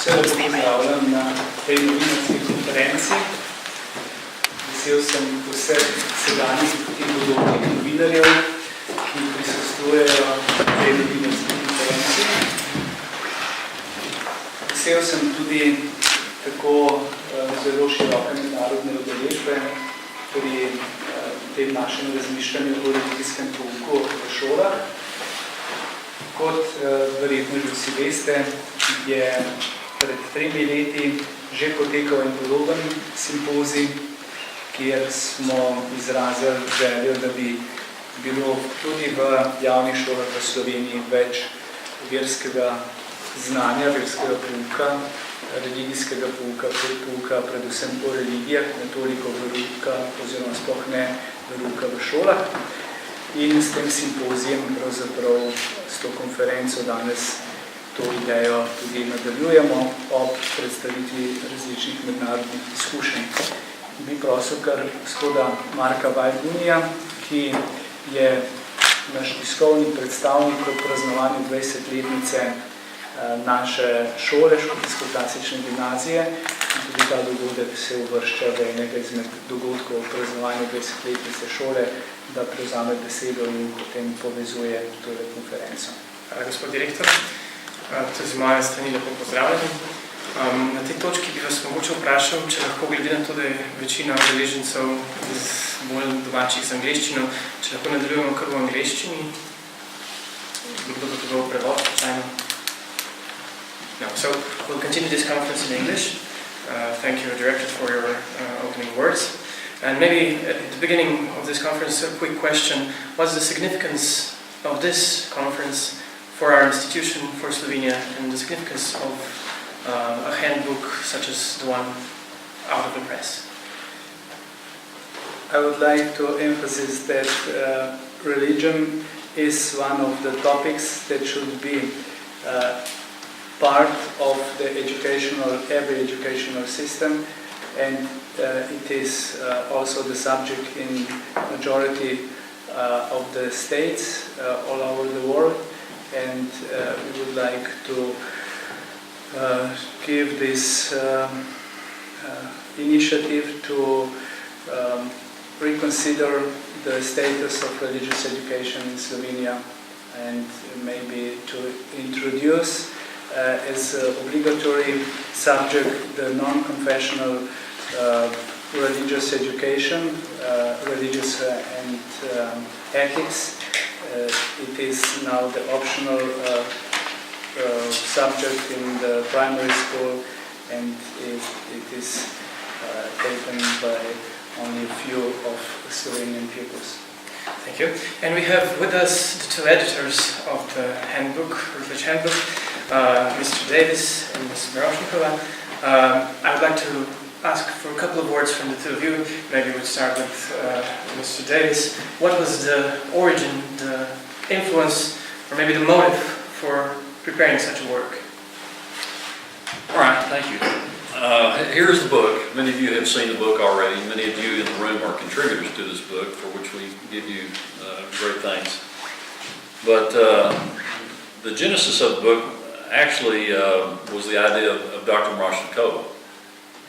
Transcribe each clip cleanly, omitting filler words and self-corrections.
Vse lepo pozdravljam na tej novinarski konferenci. Vesel sem vseh sedanjih in bodočih novinarjev, ki prisostvujejo tej novinarski konferenci. Vesel sem tudi tako zelo široke mednarodne udeležbe pri tem našem razmišljanju o religijskem pouku v šolah. Kot verjetno že vsi veste, je pred 3 leti že potekal en podoben simpozij, kjer smo izrazili željo, da bi bilo tudi v javnih šolah v Sloveniji več verskega znanja, verskega pouka, religijskega pouka, predvsem o religijah, ne toliko verouka oziroma sploh ne verouka v šolah. In s tem simpozijem, pravzaprav s to konferenco danes to idejo tudi nadaljujemo ob predstavitvi različnih mednarodnih izkušenj. Bi prosil kar gospoda Marka Vajdunija, ki je naš tiskovni predstavnik v praznovanju 20-letnice naše šole, škofijsko-klasične gimnazije. In tudi ta dogodek se uvršča v enega izmed dogodkov v praznovanju 20-letnice šole, da prevzame besedo in potem povezuje tole konferenco. Hvala, gospod direktor. Tudi z moje strani lepo pozdravljeni. Na tej točki bi vas mogoče vprašal, če lahko glede na to, da je večina udeležencev iz bolj domačih z angleščino, če lahko nadaljujemo kar v angleščini. Kdo bo to bil prevod, slučajno? No, so we'll continue this conference in English. Thank you, Director, for your opening words. And maybe at the beginning of this conference, a quick question. What's the significance of this conference for our institution, for Slovenia, and the significance of a handbook such as the one out of the press? I would like to emphasize that religion is one of the topics that should be part of the every educational system, and it is also the subject in majority of the states all over the world, and we would like to give this initiative to reconsider the status of religious education in Slovenia, and maybe to introduce as obligatory subject the non-confessional religious education, religious and ethics. It is now the optional subject in the primary school, and it is taken by only a few of Slovenian pupils. Thank you. And we have with us the two editors of the handbook, Religious Handbook, Mr. Davis and Ms. Miroshnikova. I would like to ask for a couple of words from the two of you. Maybe we'll start with Mr. Davis. What was the origin, the influence, or maybe the motive for preparing such a work? All right, thank you. Here's the book. Many of you have seen the book already. Many of you in the room are contributors to this book, for which we give you great thanks. But the genesis of the book actually was the idea of Dr. Miroshnikova.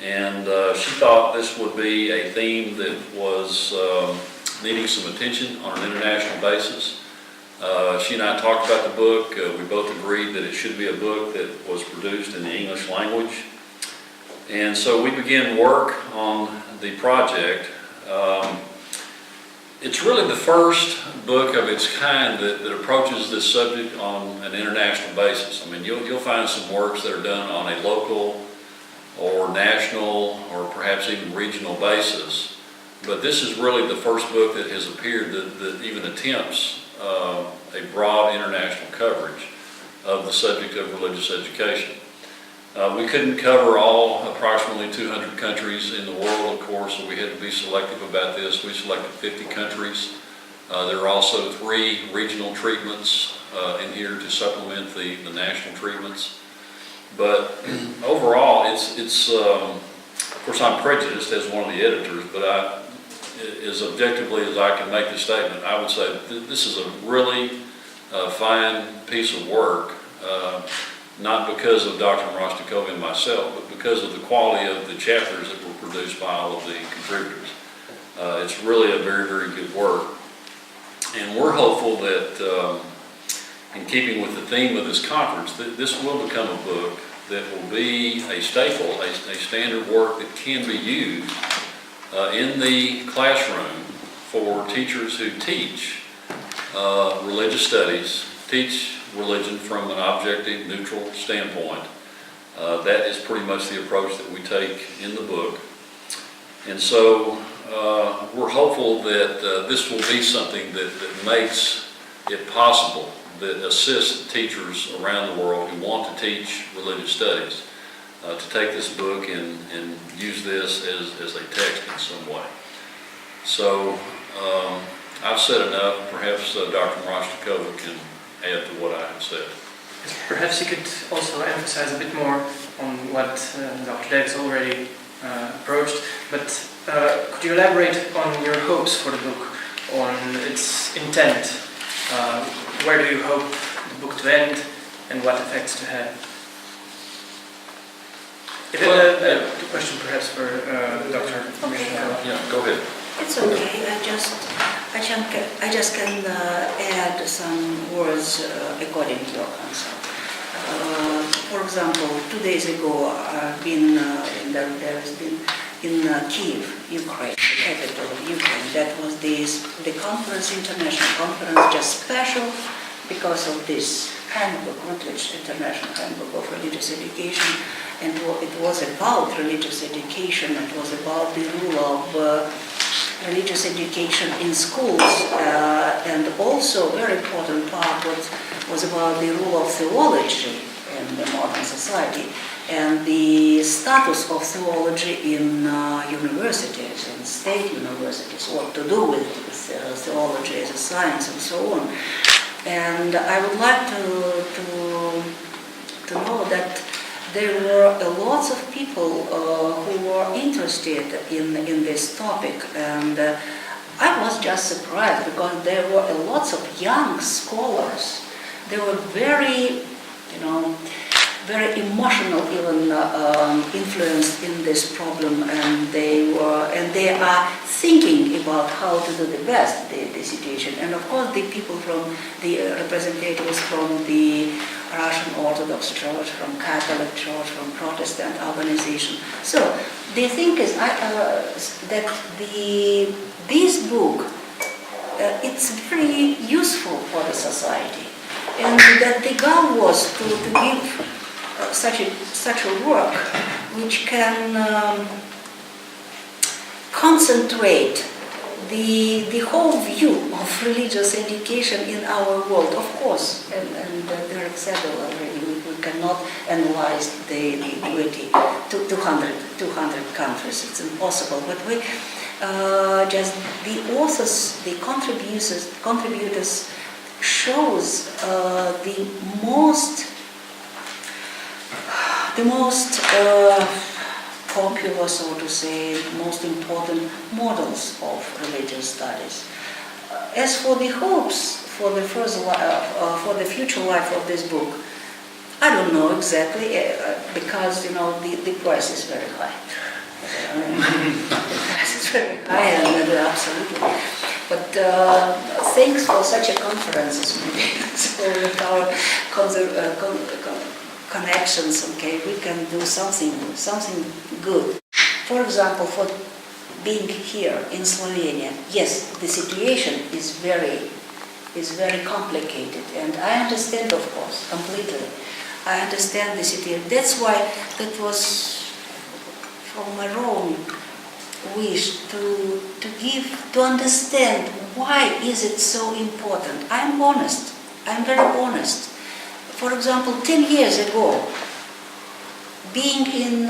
And she thought this would be a theme that was needing some attention on an international basis. She and I talked about the book. We both agreed that it should be a book that was produced in the English language. And so we began work on the project. It's really the first book of its kind that approaches this subject on an international basis. I mean, you'll find some works that are done on a local or national or perhaps even regional basis. But this is really the first book that has appeared that even attempts a broad international coverage of the subject of religious education. We couldn't cover all approximately 200 countries in the world, of course, so we had to be selective about this. We selected 50 countries. There are also 3 regional treatments in here to supplement the national treatments. But overall, it's of course, I'm prejudiced as one of the editors, but as objectively as I can make the statement, I would say this is a really fine piece of work not because of Dr. Rostakova and myself, but because of the quality of the chapters that were produced by all of the contributors. It's really a very, very good work. And we're hopeful that in keeping with the theme of this conference, that this will become a book that will be a staple, a standard work that can be used in the classroom for teachers who teach religious studies, teach religion from an objective, neutral standpoint. That is pretty much the approach that we take in the book. And so we're hopeful that this will be something that makes it possible, that assists teachers around the world who want to teach religious studies to take this book and use this as a text in some way. So I've said enough. Perhaps Dr. Rostakova can add to what I have said. Perhaps you could also emphasize a bit more on what Dr. Davis already approached, but could you elaborate on your hopes for the book, on its intent? Where do you hope the book to end, and what effects to have? A question perhaps for Dr. Okay. Yeah, go ahead. It's okay. I just can add some words according to your answer. For example, 2 days ago, there has been in Kyiv, Ukraine, the capital of Ukraine. That was the conference, international conference, just special because of this handbook, International Handbook of Religious Education, and it was about religious education. It was about the rule of religious education in schools, and also a very important part was about the role of theology in the modern society and the status of theology in universities, in state universities, what to do with theology as a science and so on. And I would like to know that there were lots of people who were interested in this topic, and I was just surprised because there were lots of young scholars. They were very, very emotional, even influenced in this problem, and they are thinking about how to do the best the situation. And of course, the people from the representatives from the Russian Orthodox Church, from Catholic Church, from Protestant organization. So the thing is that this book it's very useful for the society, and that the goal was to give such a work which can concentrate the whole view of religious education in our world. Of course, and Derek said already, we cannot analyze the 200 countries. It's impossible. But we just the authors, the contributors shows the most popular, so to say, most important models of religious studies. As for the hopes for the future life of this book, I don't know exactly, because the price is very high. The price is very high, and absolutely. But thanks for such a conferences, so with our connections, okay, we can do something good. For example, for being here in Slovenia, yes, the situation is very complicated, and I understand, of course, completely. I understand the situation. That's why that was from my own wish to understand why is it so important. I'm honest. I'm very honest. For example, 10 years ago, being in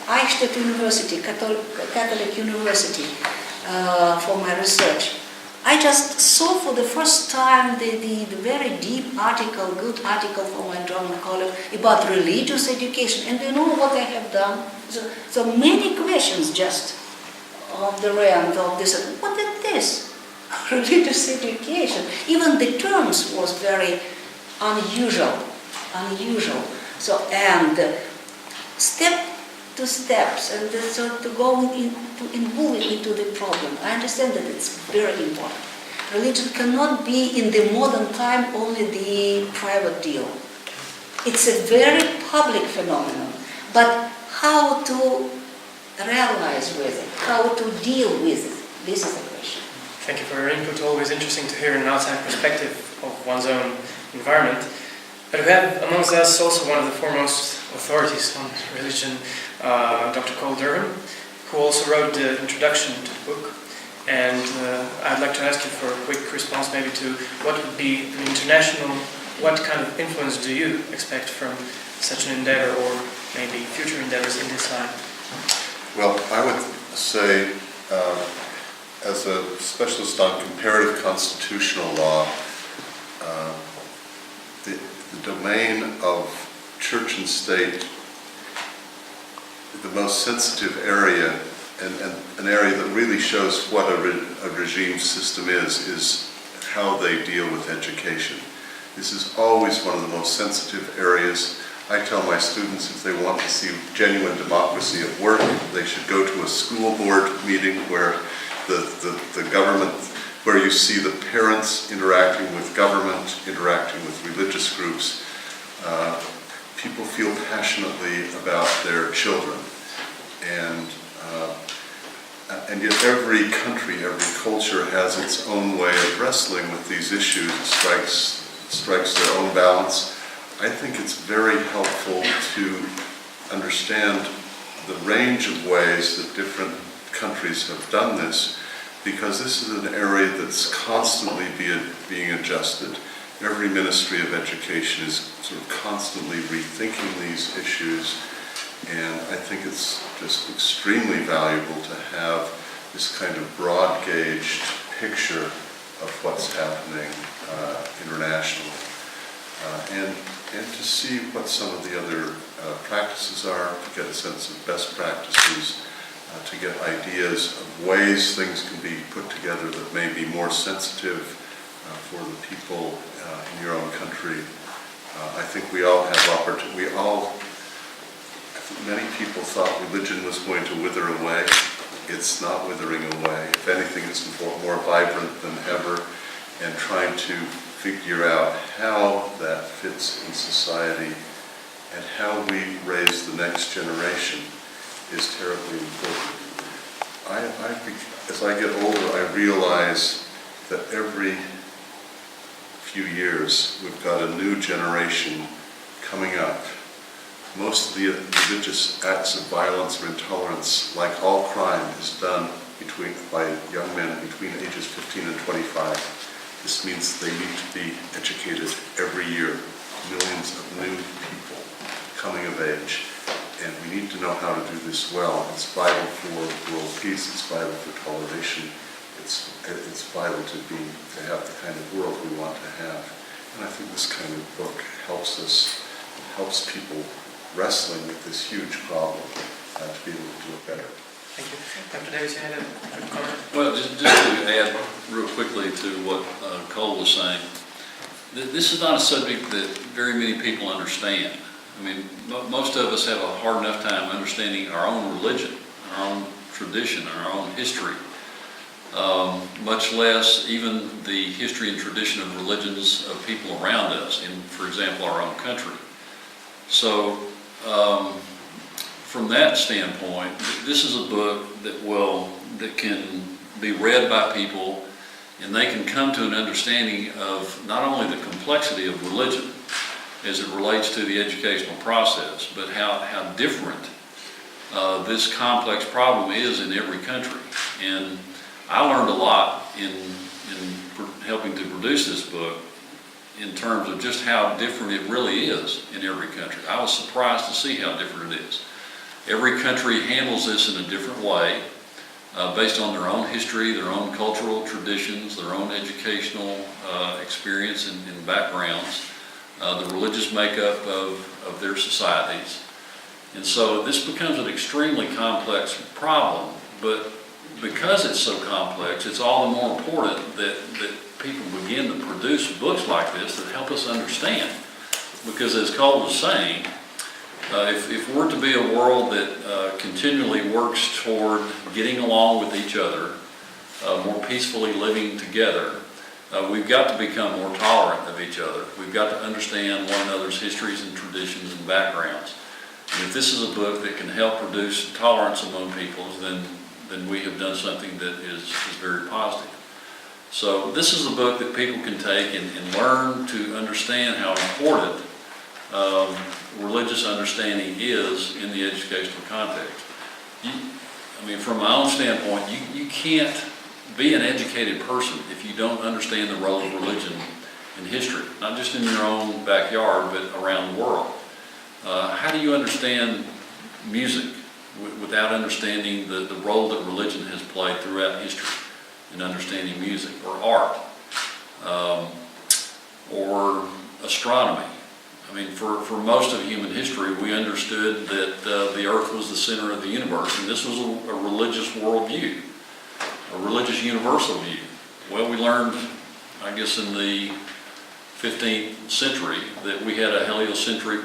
Eichstätt University, Catholic University, for my research, I just saw for the first time the very deep article, good article from my German colleague about religious education. And you know what I have done? So many questions just on the end of this. What is this? Religious education. Even the terms was very unusual. unusual. So, and step to steps, and so to go to involve into the problem. I understand that it's very important. Religion cannot be in the modern time only the private deal. It's a very public phenomenon, but how to realize with it, how to deal with it, this is the question. Thank you for your input. Always interesting to hear an outside perspective of one's own environment. But we have amongst us also one of the foremost authorities on religion, Dr. Cole Durham, who also wrote the introduction to the book. And I'd like to ask you for a quick response maybe to what would be an international, what kind of influence do you expect from such an endeavor or maybe future endeavors in this line? Well, I would say, as a specialist on comparative constitutional law, the domain of church and state, the most sensitive area, and an area that really shows what a regime system is how they deal with education. This is always one of the most sensitive areas. I tell my students if they want to see genuine democracy at work, they should go to a school board meeting where the government, where you see the parents interacting with government, interacting with religious groups. People feel passionately about their children. And yet every country, every culture has its own way of wrestling with these issues. It strikes their own balance. I think it's very helpful to understand the range of ways that different countries have done this, because this is an area that's constantly being adjusted. Every Ministry of Education is sort of constantly rethinking these issues, and I think it's just extremely valuable to have this kind of broad-gauged picture of what's happening internationally, and to see what some of the other practices are, to get a sense of best practices, to get ideas of ways things can be put together that may be more sensitive for the people in your own country. I think we all have opportunity. Many people thought religion was going to wither away. It's not withering away. If anything, it's more vibrant than ever, and trying to figure out how that fits in society and how we raise the next generation is terribly important. As I get older, I realize that every few years we've got a new generation coming up. Most of the religious acts of violence or intolerance, like all crime, is done by young men between ages 15 and 25. This means they need to be educated every year. Millions of new people coming of age. And we need to know how to do this well. It's vital for world peace. It's vital for toleration. It's vital to have the kind of world we want to have. And I think this kind of book helps people wrestling with this huge problem to be able to do it better. Thank you. Dr. Davis, you had a comment? Well, just to add real quickly to what Cole was saying, this is not a subject that very many people understand. I mean, most of us have a hard enough time understanding our own religion, our own tradition, our own history, much less even the history and tradition of religions of people around us in, for example, our own country. So, from that standpoint, this is a book that can be read by people, and they can come to an understanding of not only the complexity of religion as it relates to the educational process, but how different this complex problem is in every country. And I learned a lot in helping to produce this book in terms of just how different it really is in every country. I was surprised to see how different it is. Every country handles this in a different way, based on their own history, their own cultural traditions, their own educational experience and backgrounds, the religious makeup of their societies. And so this becomes an extremely complex problem, but because it's so complex, it's all the more important that people begin to produce books like this that help us understand Because as Cole was saying, if we're to be a world that continually works toward getting along with each other, more peacefully living together, we've got to become more tolerant of each other. We've got to understand one another's histories and traditions and backgrounds. And if this is a book that can help produce tolerance among peoples, then we have done something that is very positive. So this is a book that people can take and learn to understand how important religious understanding is in the educational context. I mean, from my own standpoint, you can't be an educated person if you don't understand the role of religion in history, not just in your own backyard, but around the world. How do you understand music without understanding the role that religion has played throughout history in understanding music, or art, or astronomy? I mean, for most of human history, we understood that the earth was the center of the universe, and this was a religious worldview, a religious universal view. Well, we learned, I guess, in the 15th century that we had a heliocentric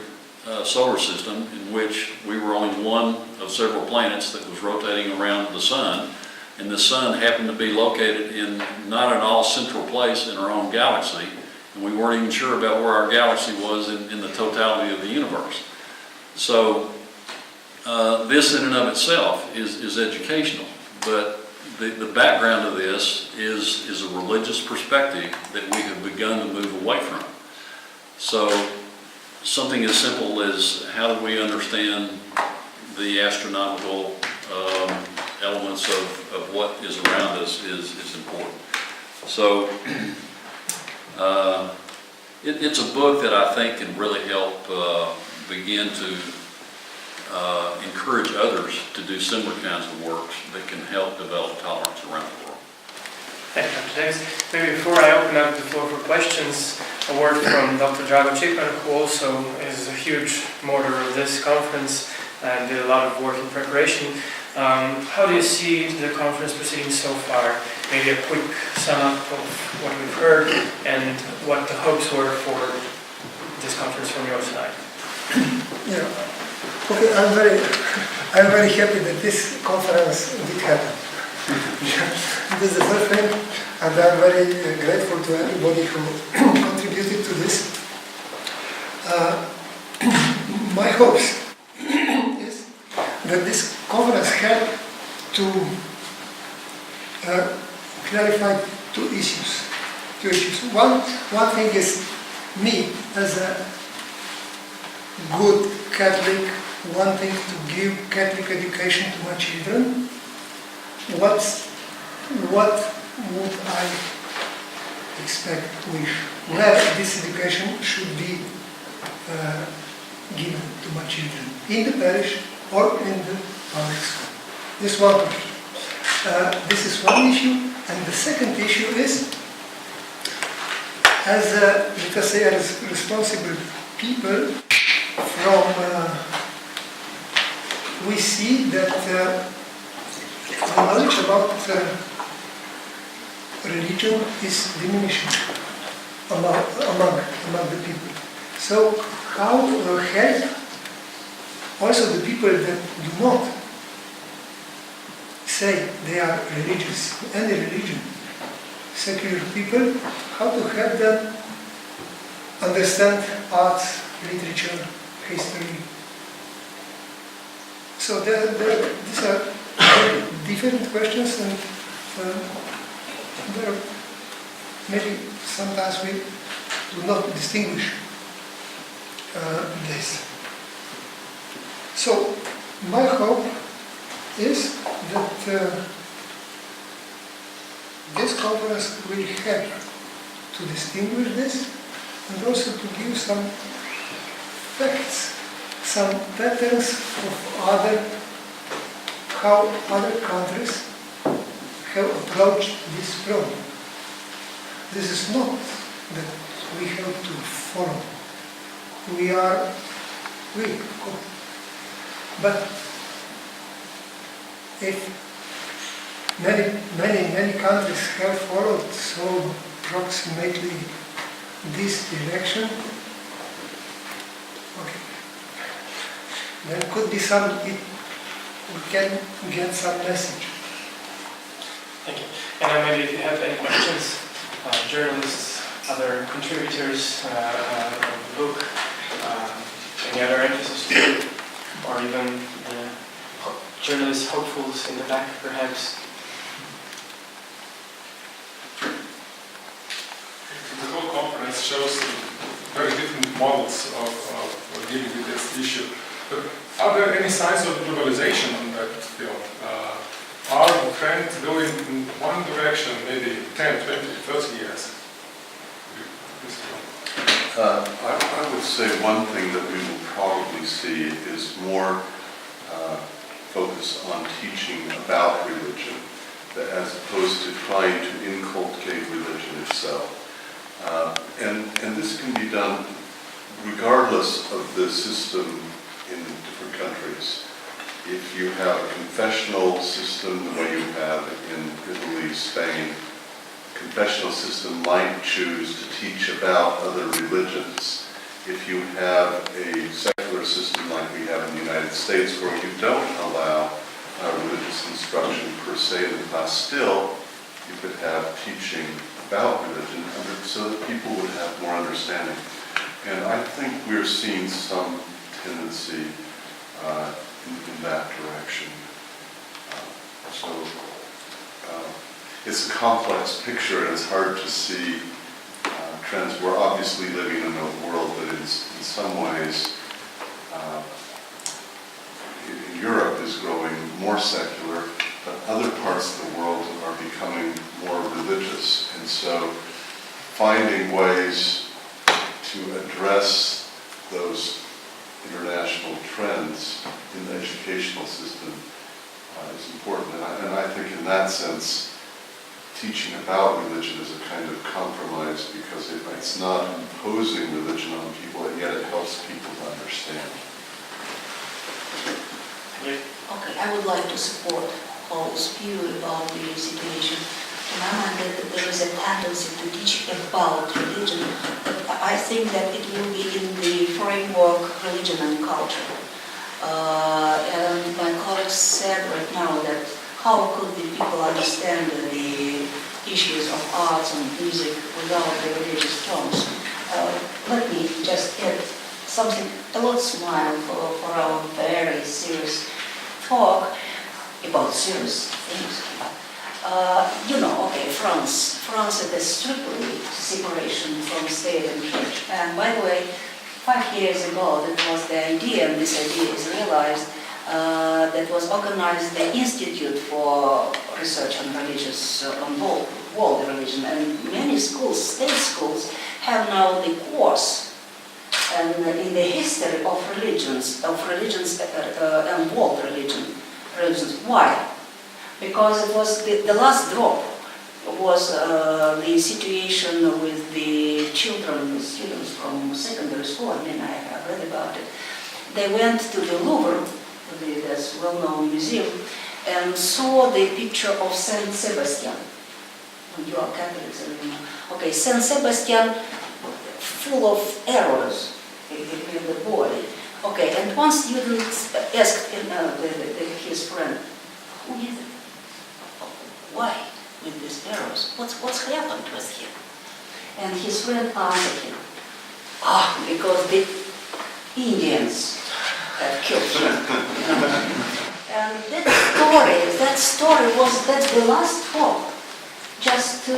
solar system in which we were only one of several planets that was rotating around the sun, and the sun happened to be located in not an all-central place in our own galaxy, and we weren't even sure about where our galaxy was in the totality of the universe. So this in and of itself is educational, but the background of this is a religious perspective that we have begun to move away from. So something as simple as how do we understand the astronomical elements of what is around us is important. So it's a book that I think can really help begin to encourage others to do similar kinds of works that can help develop tolerance around the world. Thank you, Dr. Davis. Maybe before I open up the floor for questions, a word from Dr. Drago Čipman, who also is a huge promoter of this conference and did a lot of work in preparation. How do you see the conference proceeding so far? Maybe a quick sum up of what we've heard and what the hopes were for this conference from your side. Yeah. Okay, I'm very happy that this conference did happen. This is the first thing, and I'm very grateful to everybody who contributed to this. My hopes is that this conference helped to clarify two issues. One thing is me as a good Catholic wanting to give Catholic education to my children. What would I expect, wish, where this education should be given to my children, in the parish or in the public school? This one question. This is one issue, and the second issue is, as let us say, as responsible people, we see that the knowledge about religion is diminishing among the people. So how help also the people that do not say they are religious, any religion, secular people, how to help them understand arts, literature, history. So these are different questions, and there maybe sometimes we do not distinguish this. So my hope is that this conference will help to distinguish this, and also to give some facts, some patterns of how other countries have approached this problem. This is not that we have to follow. We are weak, of course. But if many countries have followed so approximately this direction, there could be some, we can get some message. Thank you. And maybe if you have any questions, journalists, other contributors of the book, any other interests too, or even the journalists, hopefuls in the back perhaps. The whole conference shows very different models of dealing with this issue. But are there any signs of globalization on that field? Are the trends going in one direction, maybe 10, 20, 30 years? I would say one thing that we will probably see is more focus on teaching about religion, as opposed to trying to inculcate religion itself. And this can be done regardless of the system in different countries. If you have a confessional system the way you have in Italy, Spain, a confessional system might choose to teach about other religions. If you have a secular system like we have in the United States where you don't allow religious instruction per se in the class, still you could have teaching about religion so that people would have more understanding. And I think we're seeing some tendency in that direction. It's a complex picture and it's hard to see trends. We're obviously living in a world that is, in some ways, in Europe is growing more secular, but other parts of the world are becoming more religious. And so finding ways to address those international trends in the educational system is important. And I think in that sense, teaching about religion is a kind of compromise because it's not imposing religion on people, and yet it helps people to understand. Okay, I would like to support Paul's view about the situation. To my mind, that there is a tendency to teach about religion, but I think that it will be in the framework religion and culture. And my colleagues said right now that how could the people understand the issues of arts and music without the religious terms? Let me just add something, a lot smile for our very serious talk about serious things. France had a strictly separation from state and church. And by the way, 5 years ago, that was the idea, and this idea is realized, that was organized the Institute for Research on Religious, on world religion, and many schools, state schools, have now the course and in the history of religions and world religions. Why? Because it was the last drop was the situation with the students from secondary school. I mean, I have read about it. They went to the Louvre, this well-known museum, and saw the picture of Saint Sebastian. You are Catholics, you know. Okay, Saint Sebastian, full of arrows in the body. Okay, and one student asked his friend, "Who is it? Why with these arrows? What's happened with him?" And his friend answered him, because the Indians have killed him. And that story that's the last hope, just to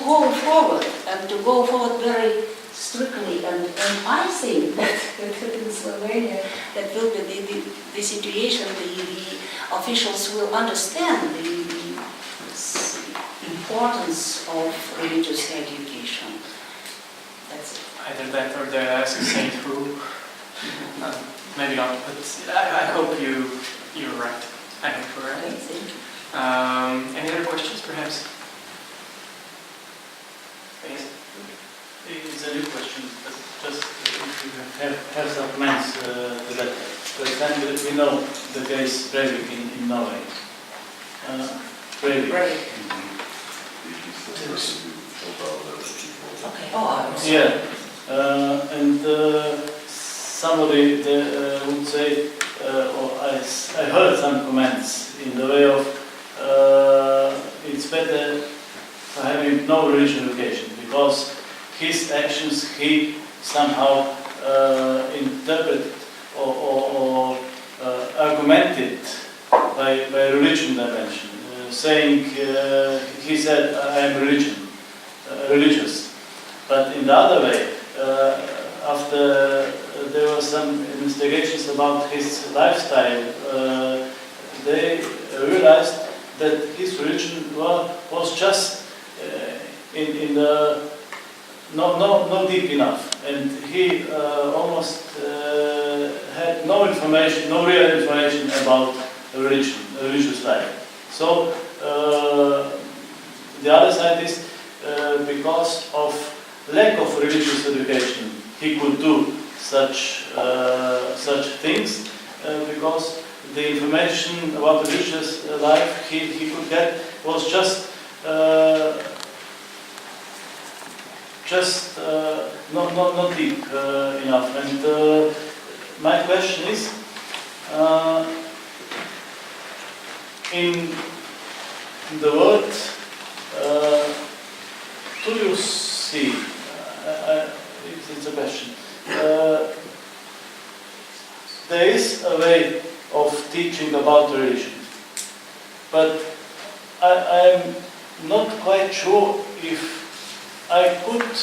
go forward and to go forward very strictly. And I think that in Slovenia that will be the situation, the officials will understand the importance of religious education. That's it. Either that or they ask Saint who. Maybe not, but I hope you're right. I hope you're right. Any other questions, perhaps? Yes. It's a new question, but just if you have some comments to that. For example, we know the case Breivik in Norway. Breivik. Okay. Yeah, and somebody would say or I heard some comments in the way of it's better for having no religion education because his actions he somehow interpreted or argumented by religion dimension, saying he said I am religious, but in the other way, after there were some investigations about his lifestyle, they realized that his religion was just in the not deep enough, and he almost had no information, no real information about religion, religious life. So the other side is because of lack of religious education, he could do such things because the information about religious life he could get was just not deep enough. And my question is, in the world, do you see? It's a question. There is a way of teaching about religion, but I'm not quite sure if I could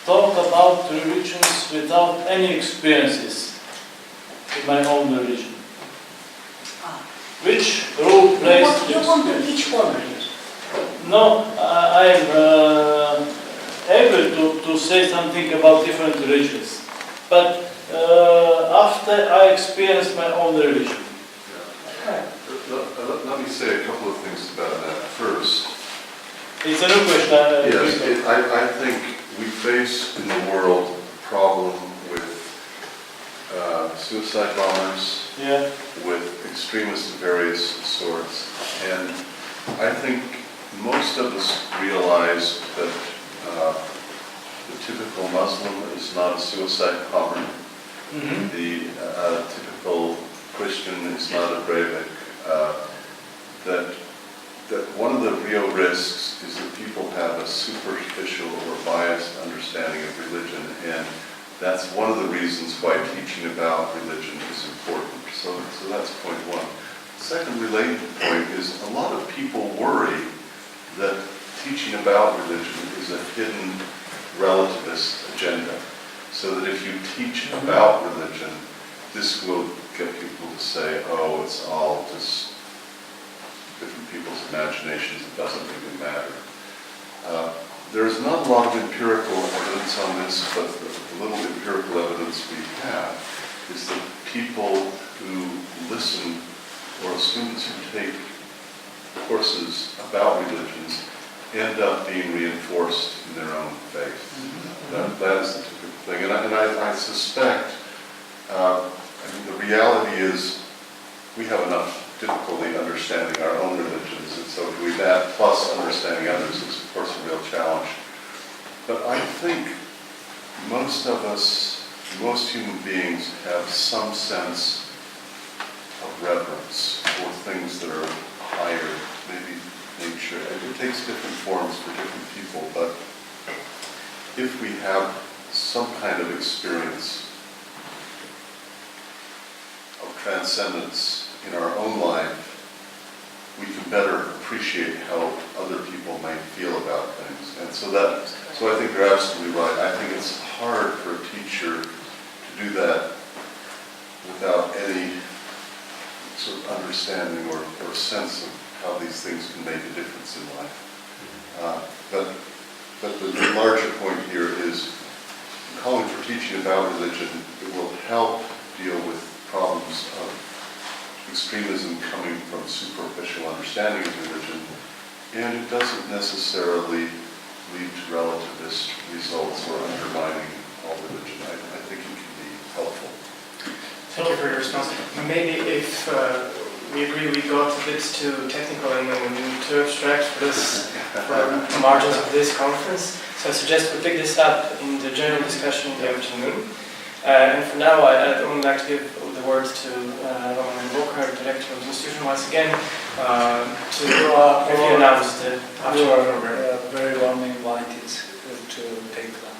talk about religions without any experiences in my own religion. Which role plays You want to teach one religion? No, I'm able to say something about different religions, but after I experience my own religion. Let me say a couple of things about that. First, It's a new question. yes, I think we face in the world a problem with suicide bombers, Yeah. with extremists of various sorts, and I think most of us realize that the typical Muslim is not a suicide bomber. Mm-hmm. The typical Christian is not a Breivik. That one of the real risks is that people have a superficial or biased understanding of religion, and that's one of the reasons why teaching about religion is important. So that's point one. The second related point is a lot of people worry that teaching about religion is a hidden relativist agenda. So that if you teach about religion, this will get people to say, oh, it's all just different people's imaginations, it doesn't really matter. There's not a lot of empirical evidence on this, but the little empirical evidence we have is that people who listen, or students who take courses about religions, end up being reinforced in their own faith. That is the typical thing. And I suspect, the reality is we have enough difficulty understanding our own religions, and so doing that plus understanding others is of course a real challenge. But I think most of us, most human beings have some sense of reverence for things that are higher, maybe nature. It takes different forms for different people, but if we have some kind of experience of transcendence in our own life, we can better appreciate how other people might feel about things. And so I think you're absolutely right. I think it's hard for a teacher to do that without any sort of understanding or sense of how these things can make a difference in life. But the larger point here is calling for teaching about religion. It will help deal with problems of extremism coming from superficial understanding of religion, and it doesn't necessarily lead to relativist results or undermining all religion. I think it can be helpful. Thank you for your response. Maybe if we agree we got a bit too technical and too abstract for the margins of this conference, so I suggest we pick this up in the general discussion in the afternoon. And for now, I'd only like to give the word to Roman Walker, Director of the institution, once again, to briefly announce the You afternoon are program. very warmly invited to take the